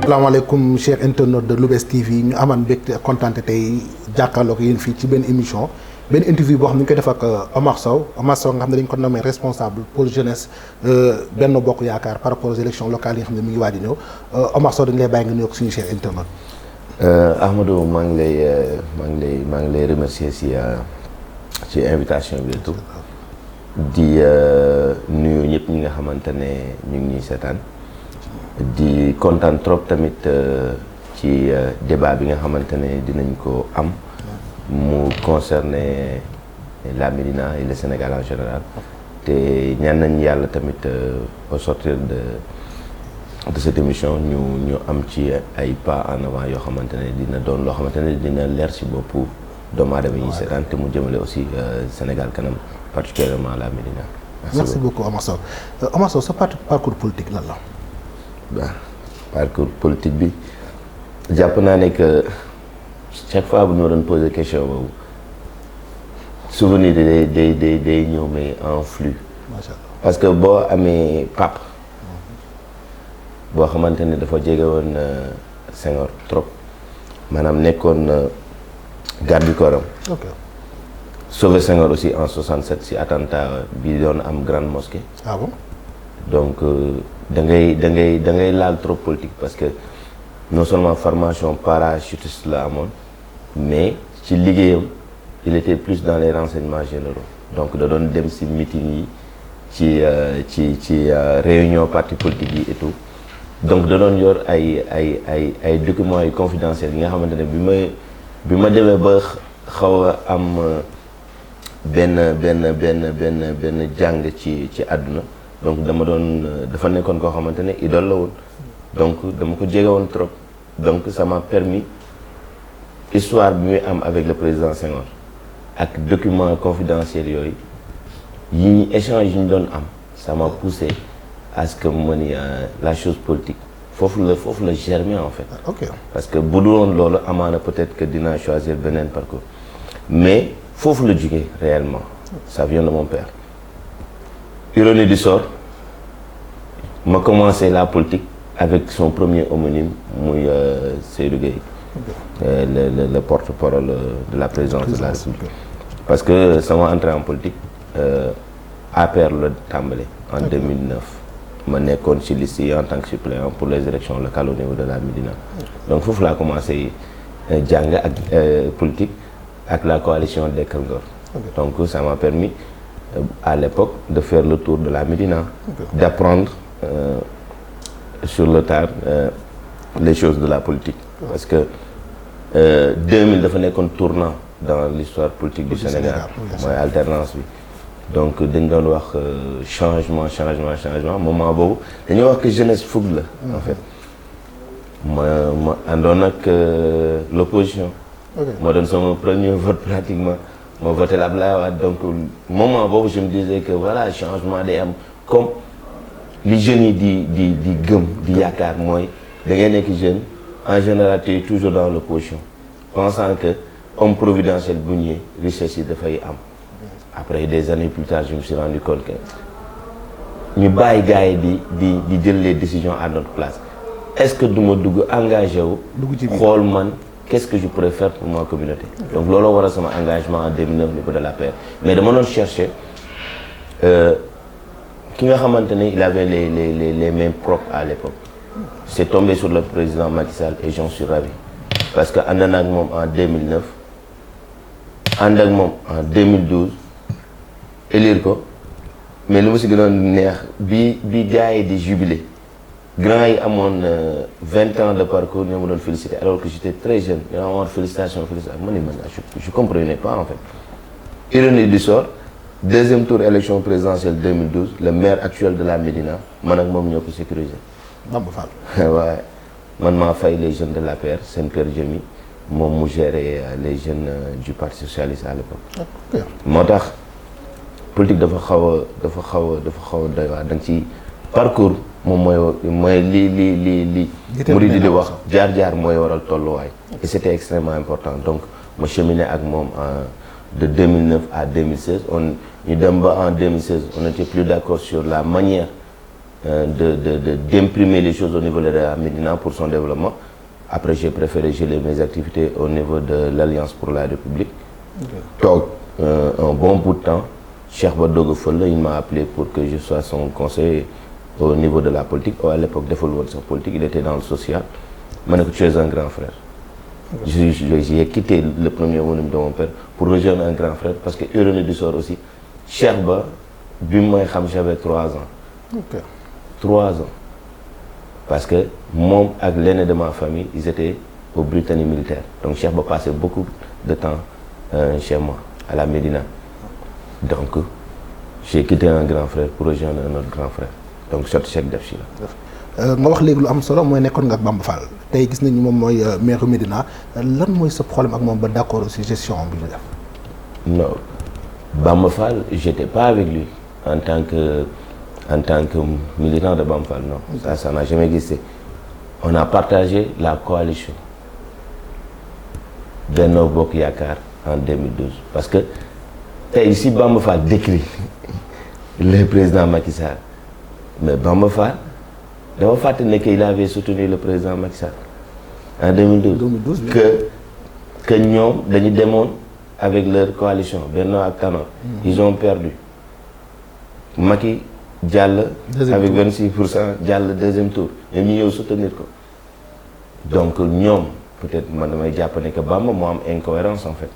asalaamaaleykum chers internautes de Lou'Bess TV ñu amaan mbégte ak kontaante tey jàkkaarloo ko yéen fii ci benn émission benn interview boo xam ne ñu koy def ak Omar Sow nga xam ne dañ ko nommé responsable pôle jeunesse Benno Bokk Yaakaar par rapport aux élections locales yi nga xam ne mi ngi waaj a ñëw Omar Sow dañu lay bàyyi nga nuyoog suñu chers internautes. Ahmadou maa ngi lay remercier ci invitation bi tout di nuyu ñëpp ñi nga xamante ne ñu ngi ñuy seetaan. di kontaan trop tamit ci débat bi nga xamante ne dinañ ko am mu concerner la Médina et le Sénégal en général te ñaan nañ yàlla tamit au sortir de cette émission ñu am ci ay pas en avant yoo xamante ne dina doon loo xamante ne dina leer ci boppu doomu aadama yi seetaan te mu jëmale aussi Sénégal kanam particulièrement la Médina. merci beaucoup Omar Sow. Omar Sow sa parcours politique lan la. waaw parcours politique bi jàpp naa ne que chaque fois bu ñu doon poser question boobu souvenir day ñëw mais en flux. macha allah parce que boo amee pap boo xamante ne dafa jege woon Senghor trop maanaam nekkoon garde du corps am. ok sauvé Senghor aussi en 67 si attentat bi doon am grande mosquée. ah bon. donc da ngay laal trop politique parce que non seulement formation parachutiste la amoon mais ci liggéeyam il était plus dans les renseignements généraux donc da doon dem ci meeting yi ci réunion parti politique yi et tout donc da doon yor ay documents yu confidentiels yi nga xamante ne bi ma demee ba xaw a am benn jàng ci àdduna. donc dafa nekkoon koo xamante ne idole la woon donc dama ko jege woon trop donc ça m'a permis histoire bi muy am avec le président Senghor ak documents confidentiels yooyu yi échange yi ñu doon am ça m'a poussé à ce que ma ni la chose politique foofu la germer en fait. ok parce que bu dul woon loolu amaana peut-être que dinaa choisir beneen parcours mais foofu la jógee réellement ça vient de mon père. Ironie du sort m'a commencé la politique avec son premier homonyme muy Seydou Gueye le porte-parole de la présidence de la République parce que sama entrée en politique APR la tàmbale en 2009 ma nekkoon ci liste yi en tant que suppléant pour les élections locales au niveau de la Médina donc foofu laa commencé jàng ak politique ak la coalition Dekkal Ngor donc ça m'a permis à l'époque de faire le tour de la Médina d'apprendre sur le tard les choses de la politique parce que 2000 dafa nekkoon tournant dans l'histoire politique du Sénégal mooy alternance bi donc dañ doon wax changement moment boobu dañuy wax que jeunesse fougue la en fait ma àndoon ak l'opposition moo doon sama premier vote pratiquement ma voté Abdoulaye Wade donc moment boobu je me disais que voilà changement day am comme li jeunes yi di gëm di yaakaar mooy da ngay nekk jeune en général tu es toujours dans l'opposition pensant que homme providentiel bu ñëwee richesse yi dafay am après des années plus tard je me suis rendu compte que ñu bàyyi gars yi di jël les décisions à notre place est-ce que du ma dugg engagé wu xool man qu'est-ce que je pourrais faire pour ma communauté donc looloo waral sama engagement en 2009 au niveau de l'APR mais dama doon chercher ki nga xamante ne il avait les mains propres à l'époque c'est tombé sur le président Macky Sall et j'en suis ravi parce que ànd na ak moom en 2009 ànd ak moom en 2012 élire ko mais lu ma si gënoon neex bi gars yi di jubilé grand yi amoon 20 ans de parcours ñoo ma doon féliciter alors que j'étais très jeune ñoo amoon félicitations man je comprenais pas en fait ironie du sort deuxième tour élection présidentielle 2012 le maire actuel de la Médina man ak moom ñoo ko sécuriser Bamba Fall waaye man maa fay les jeunes de l'APR seen kër jëmi moom mu gérer les jeunes du parti socialiste à l'époque. ok moo tax politique dafa xaw a doy waar da nga ci parcours moom mooy li murid di wax jaar mooy waral tolluwaay. et c'était extrêmement important donc ma cheminé ak moom de 2009 à 2016 ñu dem ba en 2016 on n'était plus d'accord sur la manière d'imprimer les choses au niveau de la Médina pour son développement. Après j'ai préféré geler mes activités au niveau de l'Alliance pour la République. toog un bon bout de temps Cheikh Ba doog a fël il m'a appelé pour que je sois son conseiller au niveau de la politique. À l'époque deful woon sax politique, il était dans le social. Ma ne ko tu es un grand frère. J'ai quitté le premier volume de mon père pour rejoindre un grand frère parce que ironie du sort aussi Cheikh Ba bi may xam j'avais 3 ans. ok 3 ans parce que moom ak l'aîné de ma famille ils étaient au Britannique militaire donc Cheikh Ba passait beaucoup de temps chez moi à la Médina donc j'ai quitté un grand frère pour rejoindre un autre grand frère donc sot Cheikh def si la. nga wax léegi lu am solo mooy nekkoon nga ak Bamba Fall tey gis nañu moom mooy maire Médina lan mooy sa problème ak moom ba d'accord aussi gestion bi ñu def. non Bamba Fall j'étais pas avec lui en tant que militant de Bamba Fall non ça n'a jamais existé. On a partagé la coalition Benno Bokk Yaakaar en 2012 parce que tey si Bamba Fall décrit le président Macky Sall mais Bamba Fall dafa fàtte ne qu'il avait soutenu le président Macky Sall en 2012 que ñoom dañu demoon avec leur coalition Benno ak Tanor ils ont perdu Macky jàll avec 26% jàll deuxième tour ñoom ñu ñëw soutenir ko donc ñoom peut-être man damay jàpp ne que Bamba moo am incohérence en fait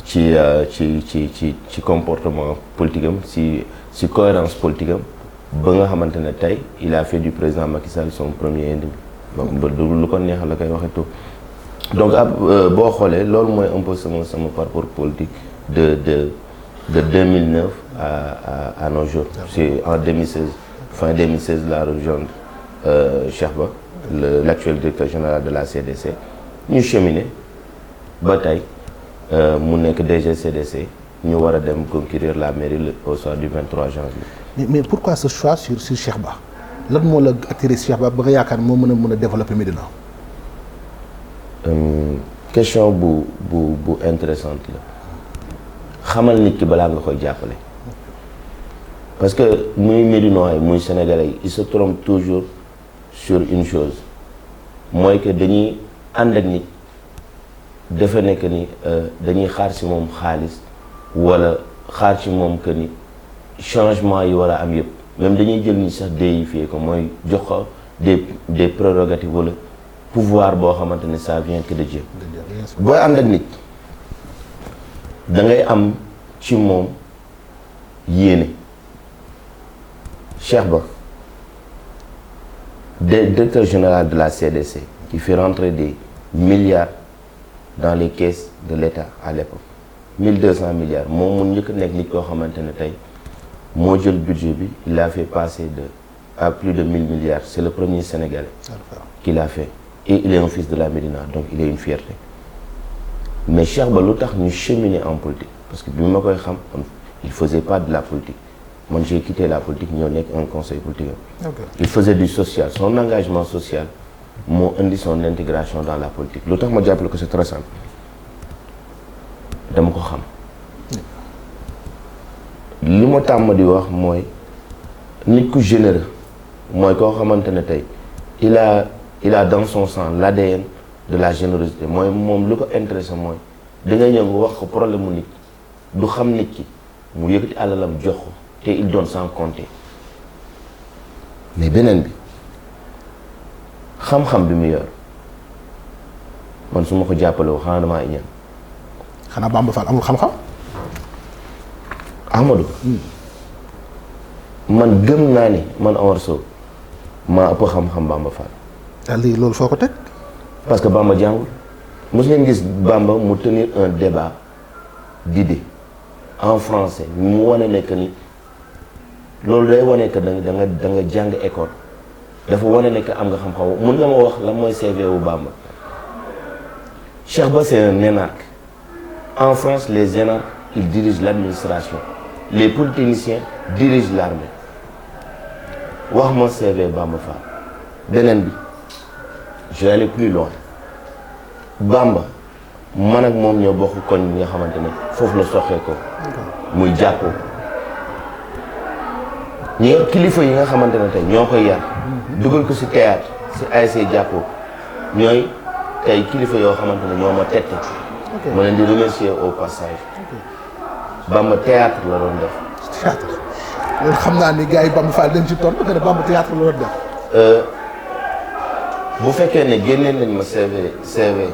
ci comportement politique am ci cohérence politique am ba nga xamante ne tey il a fait du président Macky Sall son premier ennemi ba lu ko neex la koy waxee tout donc boo xoolee loolu mooy un peu sama parcours politique de 2009 à nos jours. C'est en 2016 fin 2016 la rejoindre Cheikh Ba l'actuel directeur général de la CDC ñu cheminé ba tey mu nekk DG CDC ñu war a dem conquérir la mairie au soir du 23 janvier. mais pourquoi ce choix sur Cheikh Ba lan moo la attiré Cheikh Ba ba nga yaakaar moo mën a développer Médina. question bu intéressante la xamal nit ki balaa nga koy jàppale parce que muy Médinois yi muy Sénégalais yi ils se trompent toujours sur une chose mooy que dañuy ànd ak nit defe ne que ni dañuy xaar ci moom xaalis walla xaar ci moom que ni changement yi war a am yëpp même dañuy jël ni sax déifier ko mooy jox ko des prérogatives walla pouvoir boo xamante ne ça vient que de Dieu. booy ànd ak nit da ngay am ci moom yéene Cheikh Ba directeur général de la CDC qui fait rentrer des milliards dans les caisses de l'État à l'époque 1200 milliards moom mun njëkk nekk nit koo xamante ne tey moo jël budget bi il l'a fait passer à plus de 1000 milliards c'est le premier Sénégalais qui l'a fait et il est un fils de la Médina donc il est une fierté mais Cheikh Ba lu tax ñu cheminer en politique parce que bi ma koy xam il faisait pas de la politique man j'ai quitté la politique ñoo nekk un conseil politique il faisait du social son engagement social moo indi son intégration dans la politique lu tax ma jàppale ko c'est très simple dama ko xam li ma tàmm di wax mooy nit ku généreux mooy koo xamante ne tey il a dans son sang l'ADN de la générosité mooy moom lu ko intéressé mooy da ngay ñëw nga wax ko problème mu nit du xam nit ki mu yëkkati alalam jox ko te il donne sans compter mais beneen bi xam-xam bi mu yor man su ma ko jàppale woo xanaa damaa iñaan xanaa Bamba Fall amul xam-xam. Amadou man gëm naa ni man Omar Sow maa ëpp xam-xam Bamba Fall. daal léegi loolu foo ko teg. parce que Bamba jàngul mos ngeen gis Bamba mu tenir un débat d'idées en français mu wane ne que ni loolu day wane que da nga jàng école dafa wane ne que am nga xam-xam mun nga ma wax lan mooy CV wu Bamba Cheikh Ba c'est un énarque. En France, les énarques, ils dirigent l'administration. Les polytechniciens dirigent l'armée. wax ma CV Bamba Fall. beneen bi je vais aller plus loin. Bamba man ak moom ñoo bokk koñ bi nga xamante ne foofu la soxee ko. muy jàppoo. ñi kilifa yi nga xamante ne tey ñoo koy yar. dugal ko ci théâtre ci ASC jàppoo ñooy tey kilifa yoo xamante ne ñoo ma tette. ma leen di remercier au passage. Bamba théâtre la doon def. théâtre loolu xam naa ni gars yi Bamba Fall dañ ci tontu que ne Bamba théâtre la doon def. bu fekkee ne génneen nañ ma CV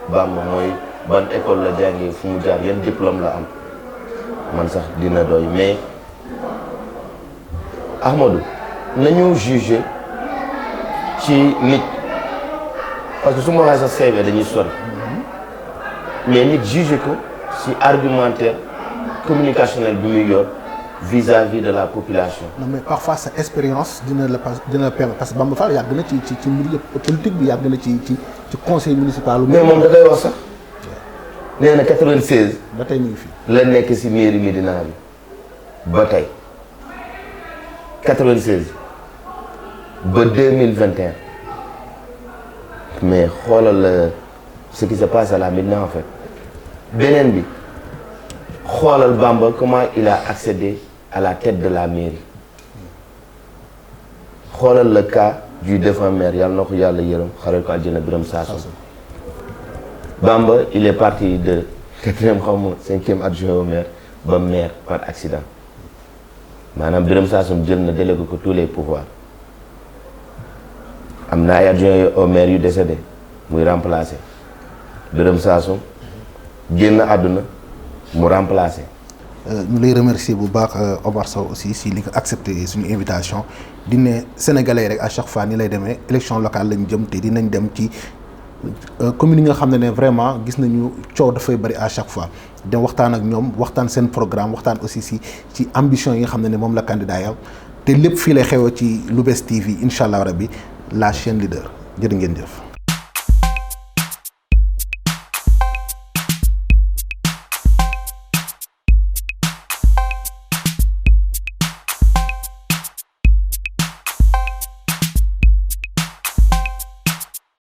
Bamba mooy ban école la jàngee fu mu jaar yan diplôme la am man sax dina doy mais Ahmadou nañu juger ci nit parce que su ma waxee sa CV dañuy sori mais nit juger ko ci argumentaire communicationnel bi muy yor vis-à-vis de la population. non mais parfois sa expérience dina la permettre parce que Bamba Fall yàgg na ci milieu politique bi yàgg na ci conseil municipal. mais moom da koy wax sax nee na 96. ba tey mu ngi fi. la nekk ci mairie Médina bi ba tey 96 ba 2021 mais xoolal ce qui se passe à la Médina en fait beneen bi. xoolal Bamba comment il a accédé à la tête de la mairie xoolal le cas du défunt maire yàlla na ko yàlla yërëm xaral ko àjjana Birame Sassoum Bamba il est parti de 4e xaw ma 5e adjoint au maire ba maire par accident maanaam Birame Sassoum jël na délégué ko tous les pouvoirs am na ay adjoint au maire yu décédé muy remplacer Birame Sassoum génn àdduna mu remplacer. ñu lay remercier bu baax Omar Sow aussi si li nga accepté suñu invitation di ne sénégalais rek à chaque fois ni lay demee élection locale lañ jëm te dinañ dem ci commune yi nga xam ne vraiment gis nañu coow dafay bëri à chaque fois dem waxtaan ak ñoom waxtaan seen programme waxtaan aussi ci ambition yi nga xam ne moom la candidat yam te lépp fii lay xewoo ci Lou'Bess TV incha allah rabbi la chaîne leader jërë ngeen jëf.